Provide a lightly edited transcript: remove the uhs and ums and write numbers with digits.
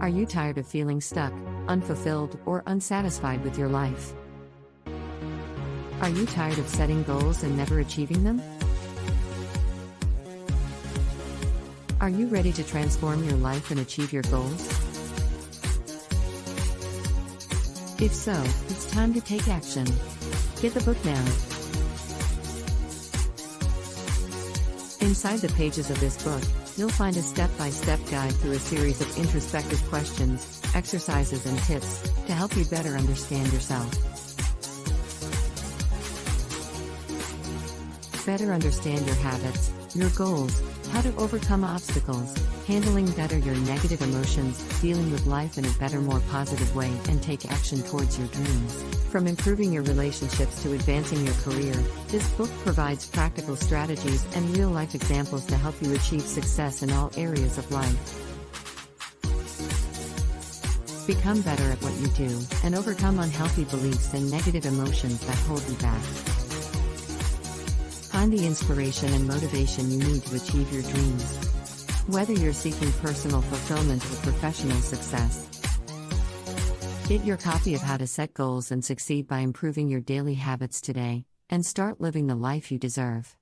Are you tired of feeling stuck, unfulfilled, or unsatisfied with your life? Are you tired of setting goals and never achieving them? Are you ready to transform your life and achieve your goals? If so, it's time to take action. Get the book now. Inside the pages of this book, you'll find a step-by-step guide through a series of introspective questions, exercises and tips to help you better understand yourself. Better understand your habits, your goals, how to overcome obstacles, handling better your negative emotions, dealing with life in a better, more positive way, and take action towards your dreams. From improving your relationships to advancing your career, this book provides practical strategies and real-life examples to help you achieve success in all areas of life. Become better at what you do, and overcome unhealthy beliefs and negative emotions that hold you back. Find the inspiration and motivation you need to achieve your dreams. Whether you're seeking personal fulfillment or professional success, get your copy of How to Set Goals and Succeed by Improving Your Daily Habits today, and start living the life you deserve.